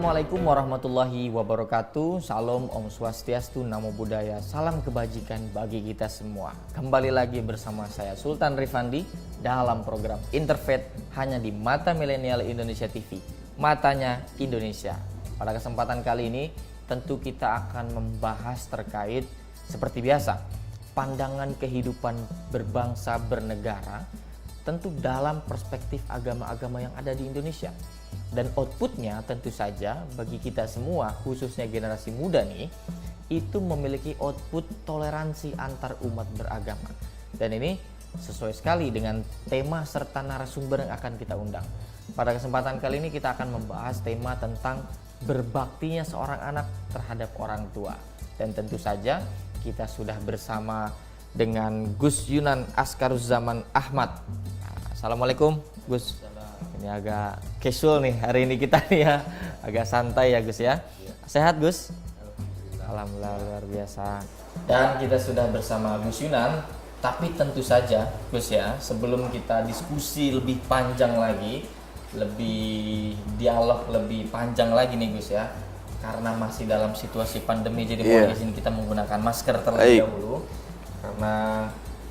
Assalamualaikum warahmatullahi wabarakatuh. Salam, Om Swastiastu, Namo Buddhaya. Salam kebajikan bagi kita semua. Kembali lagi bersama saya Sultan Rifandi dalam program Interfaith hanya di Mata Milenial Indonesia TV. Matanya Indonesia. Pada kesempatan kali ini tentu kita akan membahas terkait seperti biasa pandangan kehidupan berbangsa bernegara, tentu dalam perspektif agama-agama yang ada di Indonesia. Dan outputnya tentu saja bagi kita semua, khususnya generasi muda nih, itu memiliki output toleransi antar umat beragama. Dan ini sesuai sekali dengan tema serta narasumber yang akan kita undang. Pada kesempatan kali ini kita akan membahas tema tentang berbaktinya seorang anak terhadap orang tua. Dan tentu saja kita sudah bersama dengan Gus Yunan Askaruzzaman Ahmad. Assalamualaikum Gus. Ini agak casual nih hari ini kita nih ya, agak santai ya Gus ya. Sehat Gus? Alhamdulillah luar biasa. Dan kita sudah bersama Gus Yunan, tapi tentu saja Gus ya, sebelum kita diskusi lebih panjang lagi, lebih dialog lebih panjang lagi nih Gus ya, karena masih dalam situasi pandemi jadi mohon izin kita menggunakan masker terlebih dahulu, karena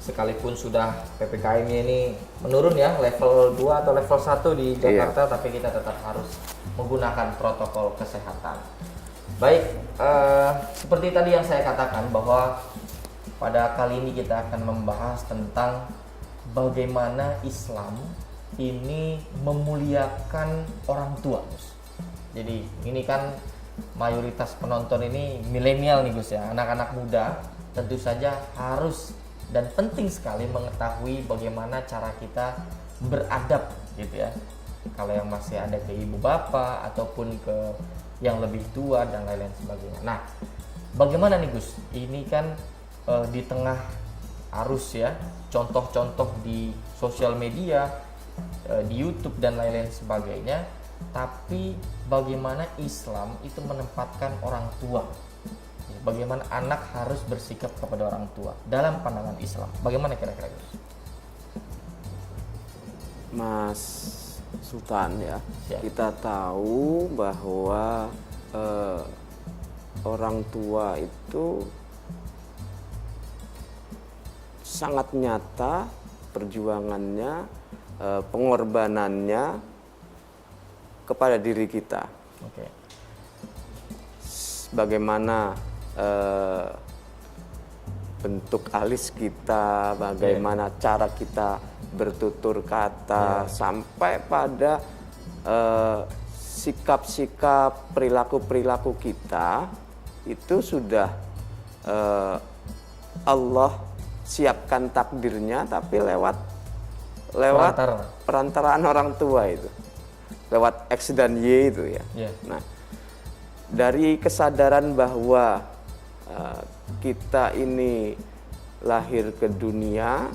sekalipun sudah PPKM-nya ini menurun ya, level 2 atau level 1 di Jakarta, tapi kita tetap harus menggunakan protokol kesehatan. Baik, seperti tadi yang saya katakan bahwa pada kali ini kita akan membahas tentang bagaimana Islam ini memuliakan orang tua, Gus. Jadi ini kan mayoritas penonton ini milenial nih Gus ya, anak-anak muda, tentu saja harus dan penting sekali mengetahui bagaimana cara kita beradab gitu ya. Kalau yang masih ada ke ibu bapak ataupun ke yang lebih tua dan lain-lain sebagainya. Nah, bagaimana nih Gus? Ini kan di tengah arus ya, contoh-contoh di sosial media, di YouTube dan lain-lain sebagainya. Tapi bagaimana Islam itu menempatkan orang tua? Bagaimana anak harus bersikap kepada orang tua dalam pandangan Islam? Bagaimana kira-kira Gus? Mas Sultan ya, Siap. kita tahu bahwa orang tua itu sangat nyata perjuangannya, pengorbanannya kepada diri kita. Oke. Bagaimana bentuk alis kita, bagaimana cara kita bertutur kata, sampai pada sikap-sikap, perilaku-perilaku kita itu sudah Allah siapkan takdirnya, tapi lewat perantaraan orang tua itu, lewat X dan Y itu ya. Nah, dari kesadaran bahwa kita ini lahir ke dunia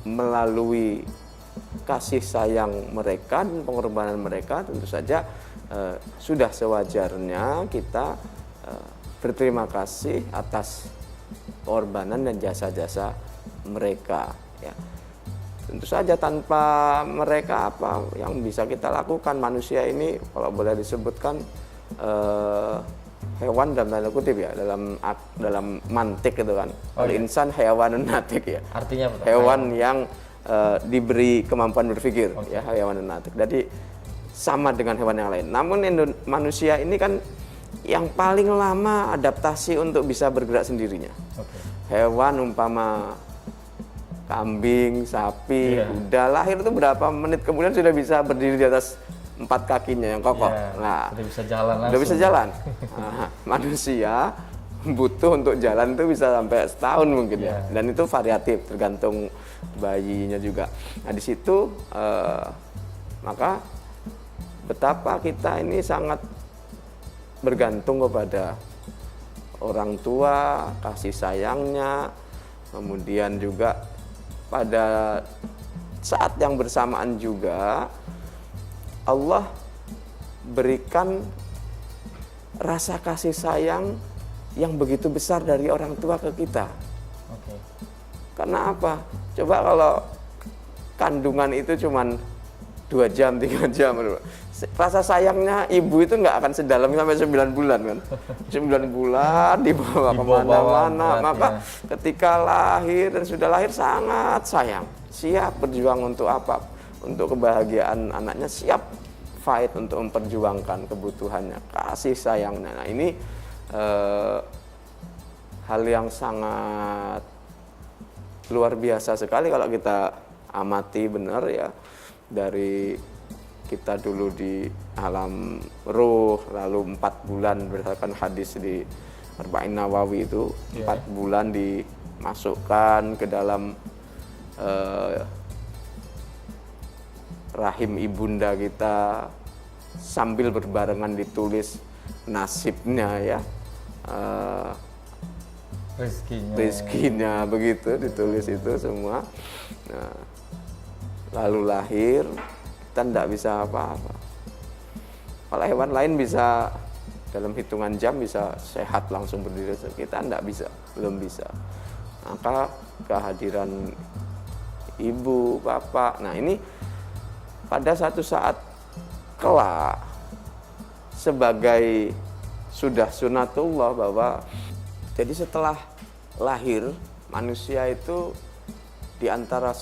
melalui kasih sayang mereka dan pengorbanan mereka, tentu saja sudah sewajarnya kita berterima kasih atas pengorbanan dan jasa-jasa mereka ya. Tentu saja tanpa mereka apa yang bisa kita lakukan? Manusia ini kalau boleh disebutkan hewan dalam tanda kutip ya, dalam mantik itu kan. Insan hewanun natik ya. Artinya apa? Hewan yang diberi kemampuan berpikir ya, hewanun natik. Jadi sama dengan hewan yang lain. Namun manusia ini kan yang paling lama adaptasi untuk bisa bergerak sendirinya. Hewan umpama kambing, sapi, kuda lahir itu berapa menit kemudian sudah bisa berdiri di atas 4 kakinya yang kokoh. Nah, udah bisa jalan langsung. Udah bisa jalan. Nah, manusia butuh untuk jalan itu bisa sampai setahun mungkin ya. Dan itu variatif tergantung bayinya juga. Nah, di situ maka betapa kita ini sangat bergantung kepada orang tua, kasih sayangnya, kemudian juga pada saat yang bersamaan juga Allah berikan rasa kasih sayang yang begitu besar dari orang tua ke kita. Karena apa? Coba kalau kandungan itu cuman 2 jam, 3 jam. Rasa sayangnya ibu itu nggak akan sedalam sampai 9 bulan kan. 9 bulan dibawa kemana-mana. Maka ketika lahir dan sudah lahir sangat sayang. Siap berjuang untuk apa? Untuk kebahagiaan anaknya, siap fight untuk memperjuangkan kebutuhannya, kasih sayangnya. Nah ini hal yang sangat luar biasa sekali kalau kita amati benar ya, dari kita dulu di alam ruh, lalu 4 bulan berdasarkan hadis di Arba'in Nawawi itu 4 bulan dimasukkan ke dalam rahim ibunda kita, sambil berbarengan ditulis nasibnya ya, rezekinya begitu ditulis itu semua. Nah, lalu lahir, kita tidak bisa apa-apa. Kalau hewan lain bisa dalam hitungan jam bisa sehat langsung berdiri, kita tidak bisa, belum bisa. Maka kehadiran ibu, bapak, nah ini pada satu saat kelak sebagai sudah sunatullah, bahwa jadi setelah lahir manusia itu di antara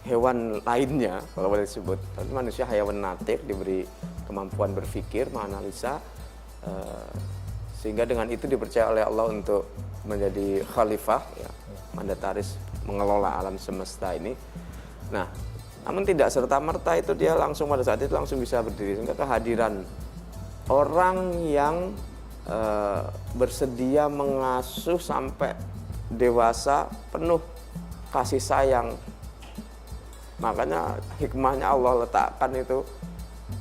hewan lainnya, kalau boleh disebut, manusia hewan natik, diberi kemampuan berpikir, menganalisa, sehingga dengan itu dipercaya oleh Allah untuk menjadi khalifah, ya, mandataris mengelola alam semesta ini. Nah, namun tidak serta-merta itu dia langsung pada saat itu langsung bisa berdiri, sehingga kehadiran orang yang bersedia mengasuh sampai dewasa penuh kasih sayang. Makanya hikmahnya Allah letakkan itu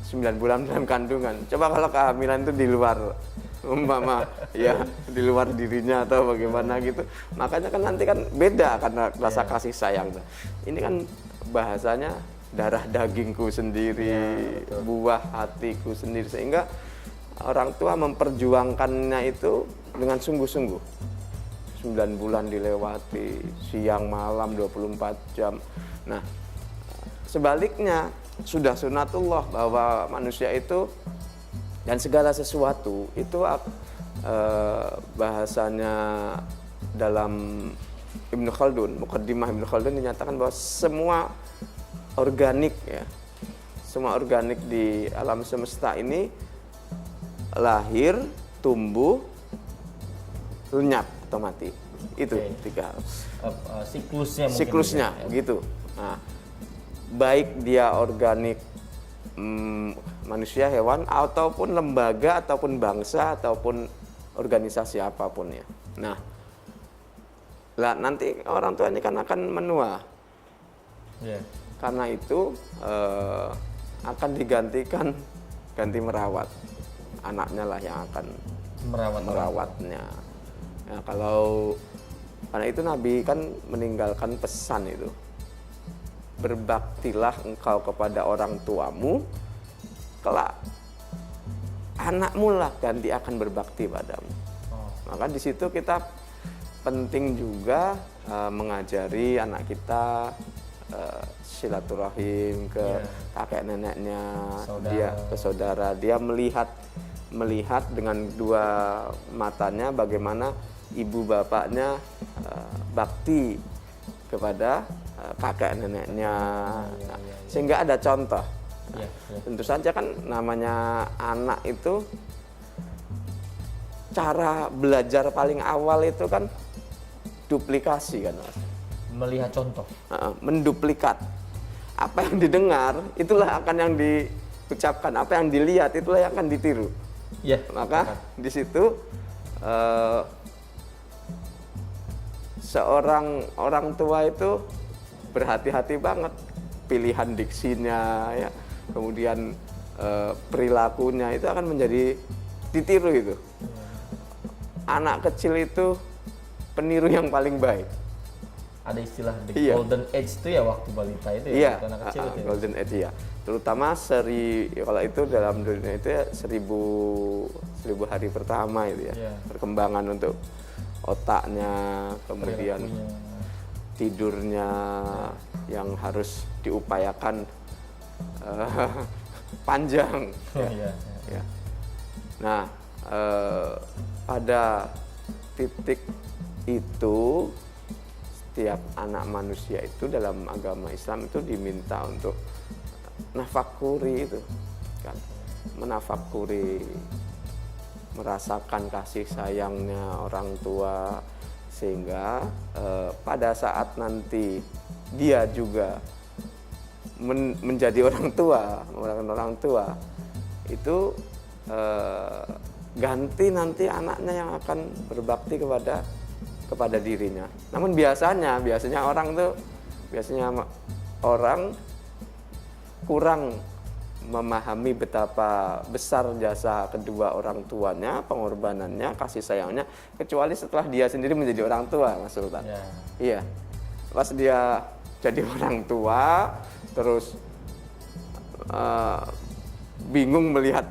9 bulan dalam kandungan. Coba kalau kehamilan itu di luar umpama ya, di luar dirinya atau bagaimana gitu, makanya kan nanti kan beda karena rasa kasih sayang. Ini kan bahasanya darah dagingku sendiri, buah hatiku sendiri, sehingga orang tua memperjuangkannya itu dengan sungguh-sungguh. 9 bulan dilewati, siang malam 24 jam. Nah, sebaliknya sudah sunatullah bahwa manusia itu dan segala sesuatu itu bahasanya dalam Ibnu Khaldun, Muqaddimah Ibnu Khaldun dinyatakan bahwa semua organik ya, semua organik di alam semesta ini lahir, tumbuh, lenyap atau mati. Itu 3 hal. Siklusnya begitu. Nah, baik dia organik manusia, hewan, ataupun lembaga, ataupun bangsa, ataupun organisasi apapun ya. Nah, lah nanti orang tua ini kan akan menua. Karena itu akan digantikan, ganti merawat. Anaknya lah yang akan merawatnya. Nah, karena itu Nabi kan meninggalkan pesan itu, berbaktilah engkau kepada orang tuamu, kelak anakmu lah ganti akan berbakti padamu. Maka di situ kita penting juga mengajari anak kita silaturahim ke kakek neneknya, dia ke saudara, dia melihat dengan 2 matanya bagaimana ibu bapaknya bakti kepada kakek neneknya, sehingga ada contoh. Tentu saja kan namanya anak itu, cara belajar paling awal itu kan duplikasi kan, Mas. Melihat contoh, menduplikat apa yang didengar itulah akan yang diucapkan, apa yang dilihat itulah yang akan ditiru. Maka di situ seorang orang tua itu berhati-hati banget pilihan diksinya ya, kemudian perilakunya itu akan menjadi ditiru itu. Anak kecil itu peniru yang paling baik. Ada istilah golden age itu ya, waktu balita itu ya, anak kecil itu. Golden age ya. Terutama kalau itu dalam dunia itu ya 1000 hari pertama itu ya. Perkembangan untuk otaknya, kemudian tidurnya yang harus diupayakan panjang. Iya. Ya. Nah, pada titik itu setiap anak manusia itu dalam agama Islam itu diminta untuk nafakuri itu kan, menafakuri, merasakan kasih sayangnya orang tua, sehingga pada saat nanti dia juga menjadi orang tua itu ganti nanti anaknya yang akan berbakti kepada dirinya. Namun biasanya orang kurang memahami betapa besar jasa kedua orang tuanya, pengorbanannya, kasih sayangnya, kecuali setelah dia sendiri menjadi orang tua, Mas Sultan. Ya. Iya, pas dia jadi orang tua, terus bingung melihat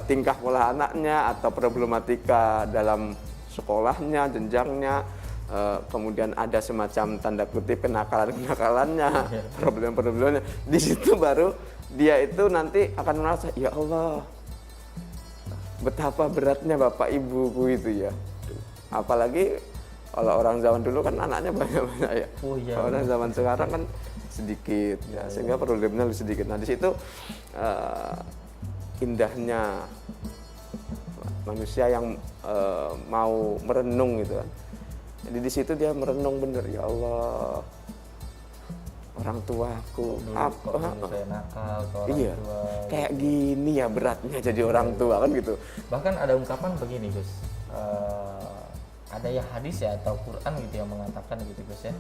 tingkah pola anaknya atau problematika dalam sekolahnya, jenjangnya, kemudian ada semacam tanda kutip kenakalannya, problem-problemnya. Di situ baru dia itu nanti akan merasa, ya Allah, betapa beratnya bapak ibuku itu ya. Apalagi kalau orang zaman dulu kan anaknya banyak-banyak ya. Oh, iya. Orang zaman sekarang kan sedikit, ya, sehingga problemnya lebih sedikit. Nah di situ indahnya manusia yang mau merenung gitu kan. Jadi di situ dia merenung bener, ya Allah, orang tuaku saya nakal ke orang iya, tua. kayak gini ya beratnya jadi orang tua kan gitu. Bahkan ada ungkapan begini Gus, ada ya hadis ya atau Quran gitu yang mengatakan gitu Gus ya,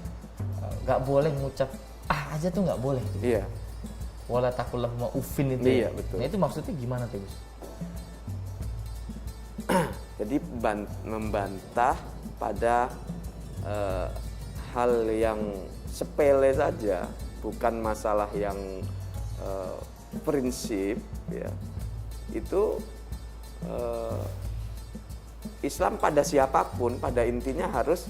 nggak boleh ngucap aja tuh nggak boleh gitu. Iya. Wala taqul lahum uffin itu. Iya, ya. betul. Nah itu maksudnya gimana tuh Gus? Jadi membantah pada hal yang sepele saja, bukan masalah yang prinsip ya. Itu Islam pada siapapun pada intinya harus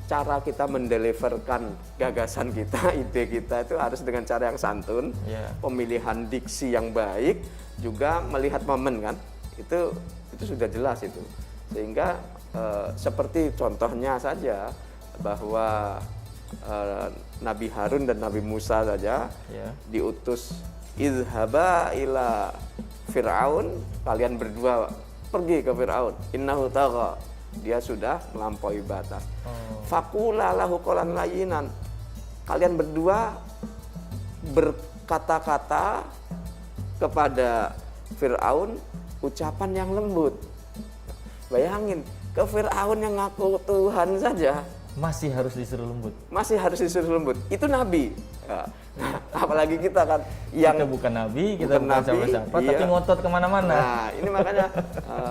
cara kita mendeliverkan gagasan kita, ide kita itu harus dengan cara yang santun, pemilihan diksi yang baik, juga melihat momen kan, itu sudah jelas itu. Sehingga seperti contohnya saja bahwa Nabi Harun dan Nabi Musa saja diutus idhaba ila Fir'aun, kalian berdua pergi ke Fir'aun, innahu tagha, dia sudah melampaui batas. Faqula lahu qawlan layyinan, kalian berdua berkata-kata kepada Fir'aun ucapan yang lembut. Bayangin, ke Fir'aun yang ngaku Tuhan saja masih harus disuruh lembut. Itu Nabi. Nah, apalagi kita kan yang kita bukan Nabi, kita bukan siapa-siapa, tapi ngotot kemana-mana. Nah, ini makanya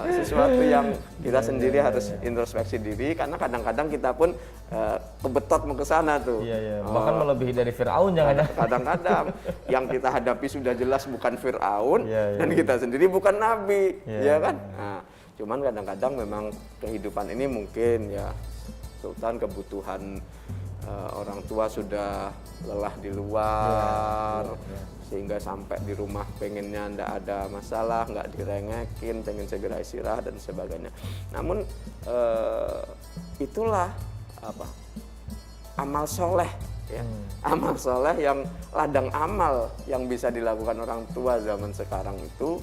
sesuatu yang kita sendiri harus introspeksi diri, karena kadang-kadang kita pun kebetot mau ke sana tuh. Bahkan melebihi dari Fir'aun jangan-jangan. Kadang-kadang yang kita hadapi sudah jelas bukan Fir'aun, dan kita sendiri bukan Nabi, ya kan? Nah, cuman kadang-kadang memang kehidupan ini mungkin ya Sultan, kebutuhan orang tua sudah lelah di luar, sehingga sampai di rumah pengennya ndak ada masalah, nggak direngekin, pengen segera istirahat dan sebagainya. Namun itulah amal soleh ya. Amal soleh yang ladang amal yang bisa dilakukan orang tua zaman sekarang itu,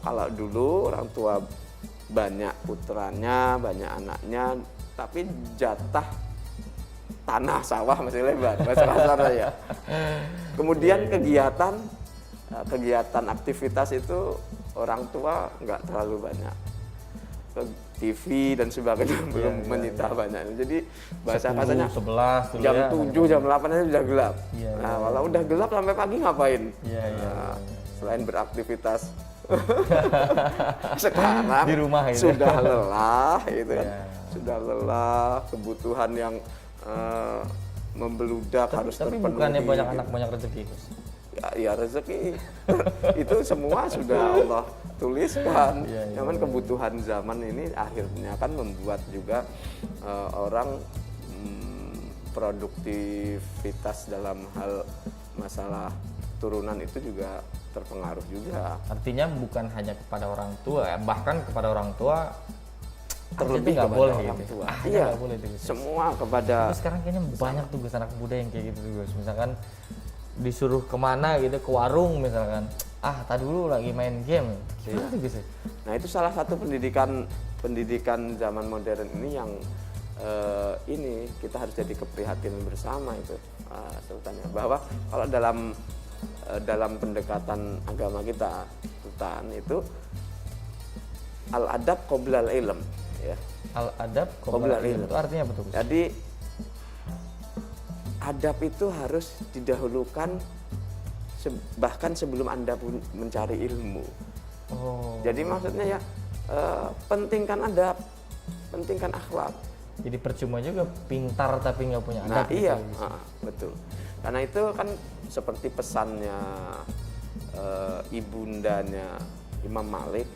kalau dulu orang tua banyak putranya, banyak anaknya, tapi jatah tanah sawah masih lebar, bahasa kasarnya ya. Kemudian kegiatan aktivitas itu orang tua nggak terlalu banyak. TV dan sebagainya belum menyita banyak. Jadi bahasa kasarnya 11 jam 7, jam 8 aja sudah gelap. Nah, kalau udah gelap sampai pagi ngapain? Selain beraktivitas sekarang di rumah gitu. Sudah lelah gitu kan. Sudah lelah, kebutuhan yang membeludak harus terpenuhi. Tapi bukannya banyak anak banyak rezeki, Gus? Ya rezeki itu semua sudah Allah tuliskan. Namun kebutuhan zaman ini akhirnya kan membuat juga orang produktivitas dalam hal masalah turunan itu juga terpengaruh juga. Artinya bukan hanya kepada orang tua ya, bahkan kepada orang tua Terlebih nggak kepada boleh orang gitu. tua. Aja Iya, nggak boleh tuh, Gus. semua kepada Tapi sekarang kayaknya banyak tuh Gus anak muda yang kayak gitu tuh, Gus. Misalkan disuruh kemana gitu, ke warung misalkan, tadi dulu lagi main game. Gimana tuh Gus? Nah, itu salah satu pendidikan zaman modern ini yang ini kita harus jadi keprihatinan bersama itu Sultannya, bahwa kalau dalam pendekatan agama kita Sultan itu al-adab qoblal ilm ya. Al-adab Qoblal ilm. itu artinya apa tuh Gus? Jadi adab itu harus didahulukan bahkan sebelum Anda pun mencari ilmu. Oh. Jadi maksudnya ya pentingkan adab, pentingkan akhlak. Jadi percuma juga pintar tapi nggak punya Nah adab. iya, gitu. betul. Karena itu kan seperti pesannya ibundanya Imam Malik,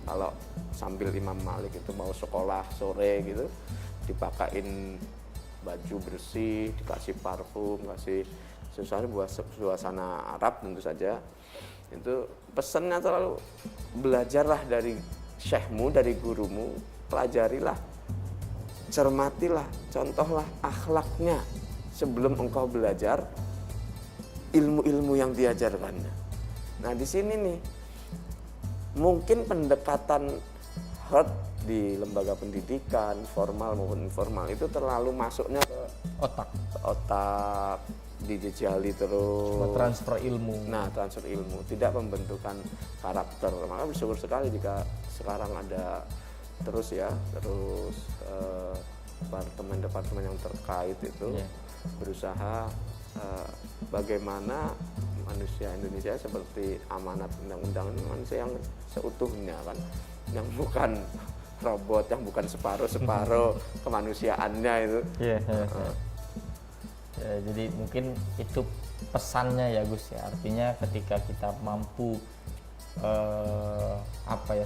kalau sambil Imam Malik itu mau sekolah sore gitu, dipakain baju bersih, dikasih parfum, kasih sesuatu buat suasana Arab tentu saja. Itu pesannya selalu belajarlah dari syekhmu, dari gurumu, pelajarilah, cermatilah, contohlah akhlaknya sebelum engkau belajar ilmu-ilmu yang diajarkannya. Nah di sini nih mungkin pendekatan herd di lembaga pendidikan formal maupun informal itu terlalu masuknya ke otak, dijejali terus. Cuma transfer ilmu. Nah, transfer ilmu, tidak pembentukan karakter. Maka bersyukur sekali jika sekarang ada terus departemen-departemen yang terkait itu berusaha bagaimana manusia Indonesia seperti amanat undang-undang ini manusia yang seutuhnya kan, yang bukan robot, yang bukan separuh kemanusiaannya itu. Ya, jadi mungkin itu pesannya ya Gus ya, artinya ketika kita mampu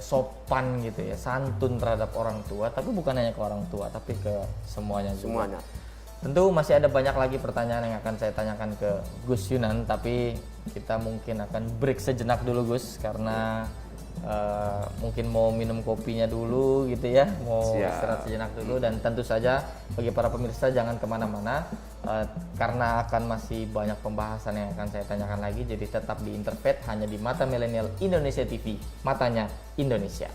sopan gitu ya, santun terhadap orang tua, tapi bukan hanya ke orang tua tapi ke semuanya juga. Tentu masih ada banyak lagi pertanyaan yang akan saya tanyakan ke Gus Yunan, tapi kita mungkin akan break sejenak dulu Gus, karena mungkin mau minum kopinya dulu gitu ya, mau istirahat sejenak dulu. Dan tentu saja bagi para pemirsa jangan kemana-mana, karena akan masih banyak pembahasan yang akan saya tanyakan lagi. Jadi tetap di Interfaith hanya di Mata Milenial Indonesia TV, matanya Indonesia.